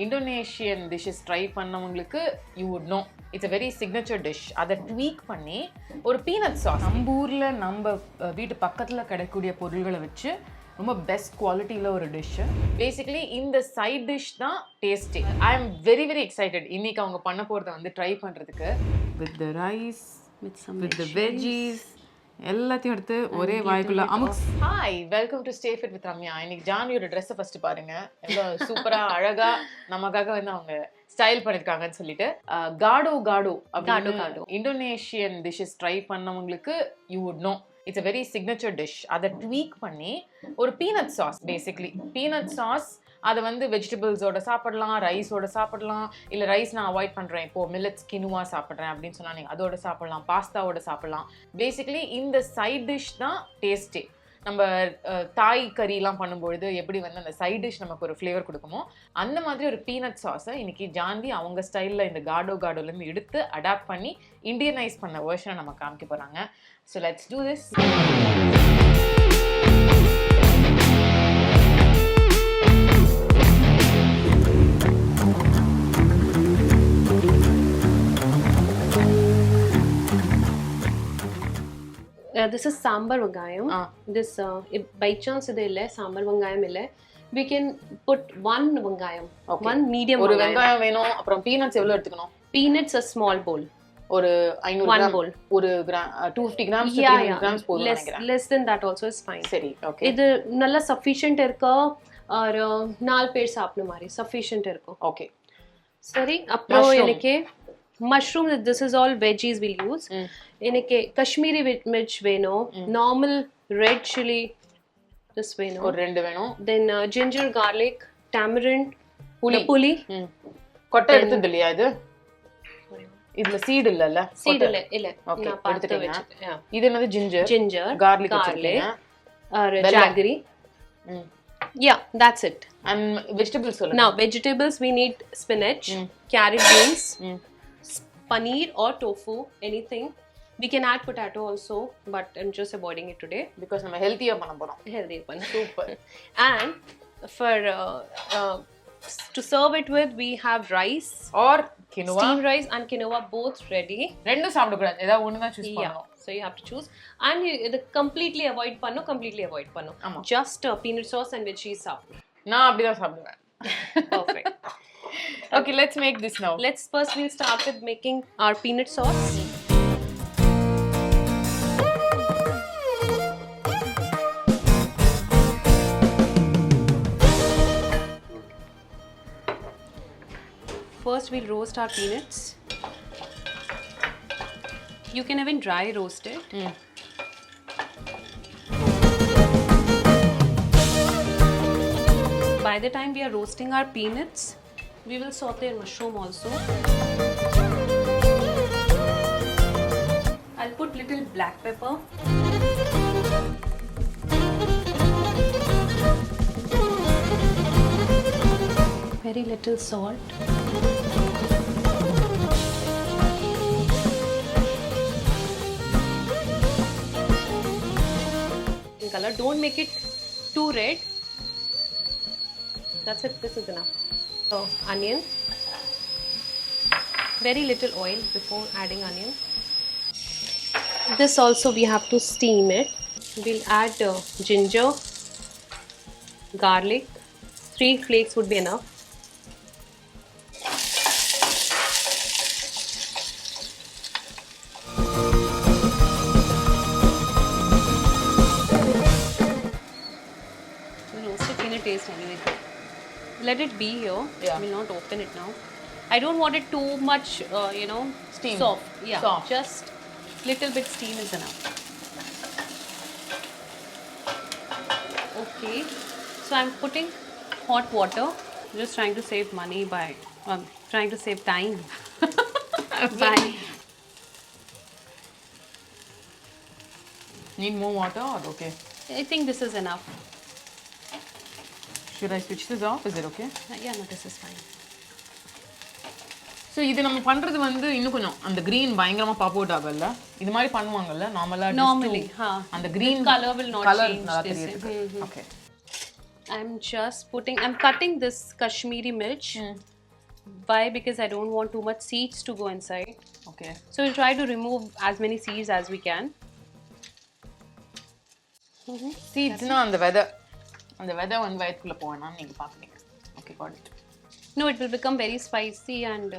Indonesian dishes try பண்ணவங்களுக்கு you would know it's a very signature dish. அதை tweak பண்ணி ஒரு peanut sauce நம்ம ஊர்ல நம்ம வீட்டு பக்கத்துல கிடைக்கக்கூடிய பொருட்களை வச்சு ரொம்ப பெஸ்ட் குவாலிட்டில ஒரு டிஷ். பேசிக்கலி இந்த சைட் டிஷ் தான் tasty. I am very very excited இன்னைக்கு அவங்க பண்ண போறத வந்து ட்ரை பண்றதுக்கு. With the rice, with the veggies எல்லாத்தையும் எடுத்து ஒரே வாய்க்குள்ள அமுக்ஸ். Hi, welcome to stay fit with Ramya. இன்னைக்கு ஜான்வியோட ட்ரெஸ்ஸை ஃபர்ஸ்ட் பாருங்க. எவ்வளோ சூப்பரா அழகா நமக்காக வந்து அவங்க ஸ்டைல் பண்ணிருக்காங்கன்னு சொல்லிட்டு. காடோ காடோ அப்படின்னு இந்தோனேஷியன் டிஷ்ஷஸ் ட்ரை பண்ணவங்களுக்கு you would know it's a very signature dish. அதை ட்வீக் பண்ணி ஒரு peanut sauce, basically peanut sauce. அதை வந்து வெஜிடபிள்ஸோட சாப்பிடலாம், ரைஸோட சாப்பிடலாம், இல்லை ரைஸ் நான் அவாய்ட் பண்ணுறேன், இப்போது மில்லட்ஸ் கினுவா சாப்பிட்றேன் அப்படின்னு சொன்னால் நீங்கள் அதோட சாப்பிடலாம், பாஸ்தாவோட சாப்பிடலாம். பேசிக்கலி இந்த சைட் டிஷ் தான் டேஸ்டே. நம்ம தாய் கறிலாம் பண்ணும்பொழுது எப்படி வந்து அந்த சைட் டிஷ் நமக்கு ஒரு ஃப்ளேவர் கொடுக்குமோ அந்த மாதிரி ஒரு பீனட் சாஸை இன்னைக்கு ஜான்வி அவங்க ஸ்டைலில் இந்த காடோ காடோலேருந்து எடுத்து அடாப்ட் பண்ணி இண்டியனைஸ் பண்ண வெர்ஷனை நம்ம காமிக்க போகிறாங்க. So let's do this. This is sambar vangayam. This by chance idu illa sambar vangayam illa. We can put one vangayam, one medium ஒரு வெங்காயம் வேணும். அப்புறம் பீனட்ஸ் எவ்வளவு எடுத்துக்கணும்? Peanuts a small bowl. ஒரு 500 one கிராம், bowl. ஒரு 250 grams to 300 grams போதும் நினைக்கிறேன். Less than that also is fine. சரி, ஓகே. இது நல்ல sufficient இருக்கா और 4 பேர் சாப்பிடுற மாதிரி sufficient இருக்கும். ஓகே, சரி. அப்புறம் எனக்கு mushroom, this is all veggies we'll use. எனக்கு காஷ்மீரி மிர்ச் வேணும், நார்மல் ரெட் சில்லி this வேணும், ஒரு 2 வேணும். then ginger garlic, tamarind, புளி. கொட்டை எடுத்தது இல்லையா இது? இதுல சீட் இல்லல்ல? சீட் இல்ல. ஓகே, நான் பார்த்து எடுத்துட்டேன். வெச்சிட்டேன். இது என்னது? Ginger garlic or jaggery. Yeah, that's it. And vegetables சொல்லுங்க. Now vegetables we need spinach, carrot, beans, paneer or tofu, anything. We can add potato also, but I'm just avoiding it today because நம்ம ஹெல்தியா பண்ண போறோம். Healthy பண்ண. Super. And for to serve it with, we have rice or quinoa, steamed rice and quinoa, both ready. ரெண்டும் சாப்பிட கூடாது, ஏதாவது ஒண்ணு தான் சூஸ் பண்ணனும். So you have to choose, and இது completely avoid பண்ணனும். Just peanut sauce and veggies சாப்பிடு. நான் அப்படி தான் சாப்பிடுவேன். Perfect. Okay, let's make this now. We'll start with making our peanut sauce. First we'll roast our peanuts. You can even dry roast it. By the time we are roasting our peanuts, we will saute mushroom also. I'll put little black pepper. Very little salt. Color, don't make it too red. That's it. This is enough. So onion, very little oil before adding onion. This also we have to steam it. We'll add ginger, garlic. 3 flakes would be enough. Taste anyway. Let it be here. Yeah. We'll not open it now. I don't want it too much, steam. Soft. Yeah. Soft. Just little bit steam is enough. Okay. So I'm putting hot water. Just trying to save money by trying to save time. Bye. Need more water or okay? I think this is enough. Should I switch this off? Is it okay? Yeah, no, this is fine. So இது நம்ம பண்றது வந்து இன்னும் கொஞ்சம் அந்த green பயங்கரமா pop out ஆகல. இது மாதிரி பண்ணுவாங்கல்ல நார்மலா? Normally, அந்த green color will not change this. Okay. I'm cutting this Kashmiri mirch. Why? Because I don't want too much seeds to go inside. Okay. So we'll try to remove as many seeds as we can. Seeds na அந்த விதை வந்து வயித்துக்குள்ள போவேனா நீங்க பாக்குறீங்க. Okay, got it. No, it will become very spicy and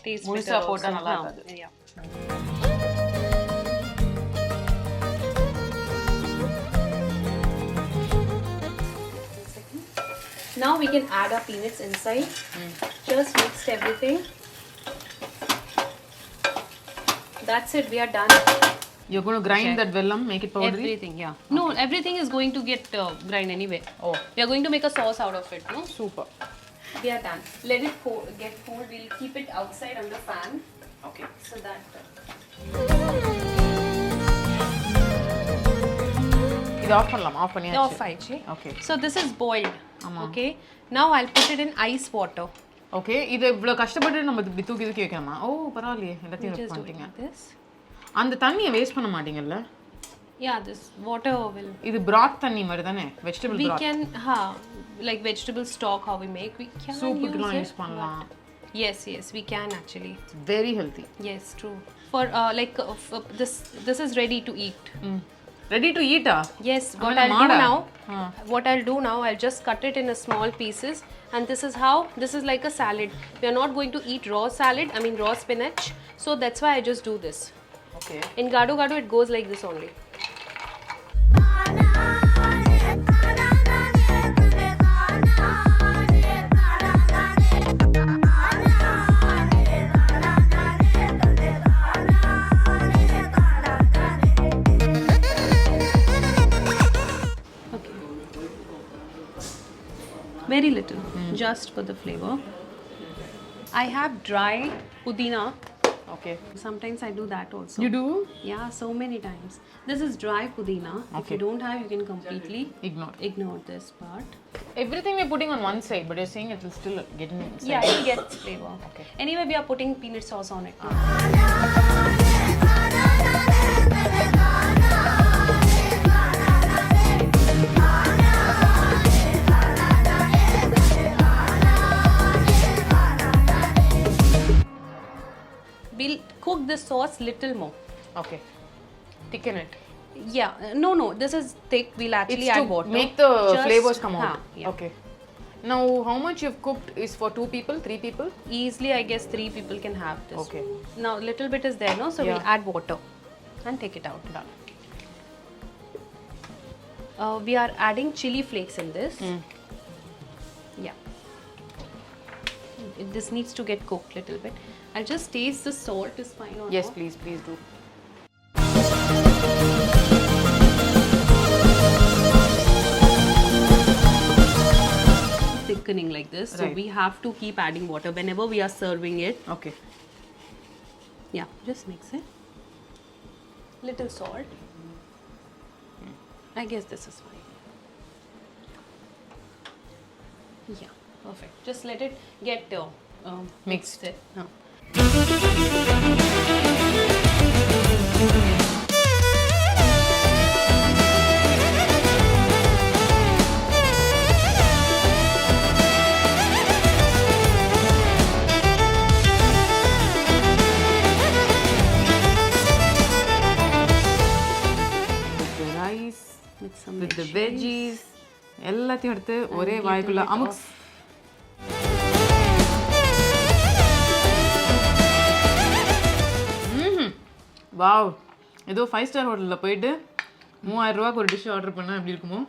taste முழுசா bitter போட்டா also. நல்லா இருக்காது. Yeah. Now we can add our peanuts inside. Just mix everything. That's it. We are done. You're going to grind that vellam, make it powdery? Everything, yeah. Okay. No, everything is going to get grind anyway. Oh. We are going to make a sauce out of it, no? Super. We are done. Let it get cold. We'll keep it outside on the fan. Okay. So that. இது of பண்ணலாம். Of பண்ணியாச்சு. Off ஆயிடுச்சு. Okay. So this is boiled. Okay. Now I'll put it in ice water. Okay. இது இவ்ளோ கஷ்டப்பட்டு நம்ம இப்படி தூக்கி வைக்கலாமா? ஓ பரவாயில்லையே. எல்லாத்தையும் ரெடி பண்ணிட்டீங்க. அந்த தண்ணியை வேஸ்ட் பண்ண மாட்டீங்கல்ல? Yeah, this water will. இது broth தண்ணி மாதிரி தானே? Vegetable broth. We can like vegetable stock how we make. We can சூப்புக்குலாம் யூஸ் பண்ணலாம். Yes, we can actually. It's very healthy. Yes, true. For this is ready to eat. Ready to eat Yes, what I'll do now, I'll just cut it in a small pieces, and this is like a salad. We are not going to eat raw salad, I mean raw spinach, so that's why I just do this. Okay. In Gado Gado it goes like this only. Very little, just for the flavor. I have dry pudina. Okay. Sometimes I do that also. You do? Yeah, so many times. This is dry pudina. Okay. If you don't have, you can completely ignore this part. Everything we're putting on one side, but you're saying it will still get inside. Yeah, it gets flavor. Okay. Anyway, we are putting peanut sauce on it. We'll cook the sauce little more. Okay. Thicken it. Yeah, no, this is thick. We'll actually It's add to water. make the flavors come out. Yeah. Okay. Now, how much you've cooked is for 2 people, 3 people? Easily, I guess 3 people can have this. Okay. Now, little bit is there, no? So we'll add water and take it out. Done. We are adding chili flakes in this. Yeah. This needs to get cooked little bit. I'll just taste the salt is fine or Yes, not. please do. Thickening like this, so Right. we have to keep adding water whenever we are serving it. Okay. Yeah, just mix it. Little salt. I guess this is fine. Yeah, perfect. Just let it get Mixed. it. With the veggies, எல்லாத்தையும் எடுத்து ஒரே வாய்க்குள்ள அமுக்ஸ். Wow, ஏதோ 5 star ஹோட்டலில் போயிட்டு 3000 ரூபாய்க்கு ஒரு dish order பண்ணால் எப்படி இருக்குமோ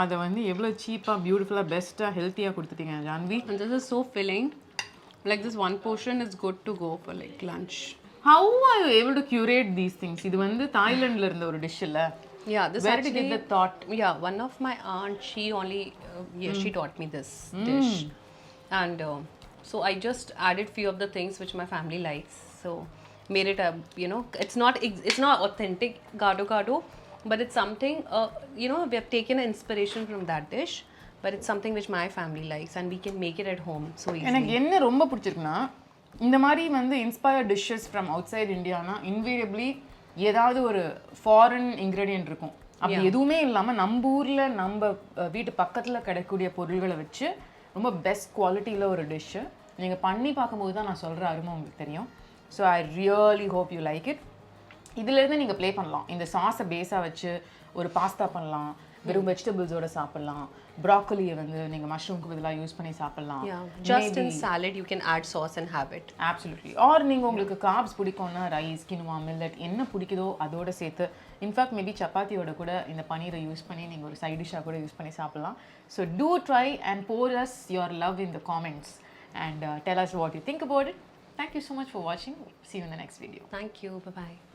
அதை வந்து எவ்வளோ சீப்பாக பியூட்டிஃபுல்லாக பெஸ்ட்டாக ஹெல்த்தியாக கொடுத்துட்டீங்க Janhvi. And this is so filling. Like this one portion is good to go for like lunch. How are you able to curate these things? இது வந்து தாய்லாந்துல இருந்த ஒரு டிஷ் இல்ல? Yeah, this Where actually, did you get the thought? Yeah, one of my aunt, she only she taught me this dish, and so I just added few of the things which my family likes. So made it a it's not authentic Gado Gado, but it's something we have taken an inspiration from that dish, but it's something which my family likes and we can make it at home so easily. எனக்கு என்ன ரொம்ப பிடிச்சிருக்குன்னா இந்த மாதிரி வந்து inspired dishes from அவுட் சைட் இந்தியானா இன்வேரியபிளி ஏதாவது ஒரு ஃபாரின் இன்க்ரீடியன்ட் இருக்கும். அப்படி எதுவுமே இல்லாமல் நம்ம ஊரில் நம்ம வீட்டு பக்கத்தில் கிடைக்கக்கூடிய பொருள்களை வச்சு ரொம்ப பெஸ்ட் குவாலிட்டியில் ஒரு டிஷ்ஷு நீங்கள் பண்ணி பார்க்கும்போது தான் நான் சொல்கிற அருமை உங்களுக்கு தெரியும். So I really hope you like it. இதிலேருந்து நீங்கள் ப்ளே பண்ணலாம். இந்த சாஸை பேஸாக வச்சு ஒரு பாஸ்தா பண்ணலாம், வெறும் வெஜிடபிள்ஸோட சாப்பிட்லாம், ப்ராக்கலியை வந்து நீங்கள் மஷ்ரூம்க்கு இதெல்லாம் யூஸ் பண்ணி சாப்பிட்லாம். Just in salad you can add sauce and have it. Absolutely. Or நீங்கள் உங்களுக்கு கார்ப்ஸ் பிடிக்கும்னா ரைஸ், கினுவா, மில்லட் என்ன பிடிக்குதோ அதோட சேர்த்து இன்ஃபேக்ட் மேபி சப்பாத்தியோட கூட இந்த பனீரை யூஸ் பண்ணி நீங்கள் ஒரு சைட் டிஷ்ஷாக கூட யூஸ் பண்ணி சாப்பிட்லாம். So do try and pour us your love in the comments and tell us what you think about it. Thank you so much for watching. See you in the next video. Thank you. Bye bye.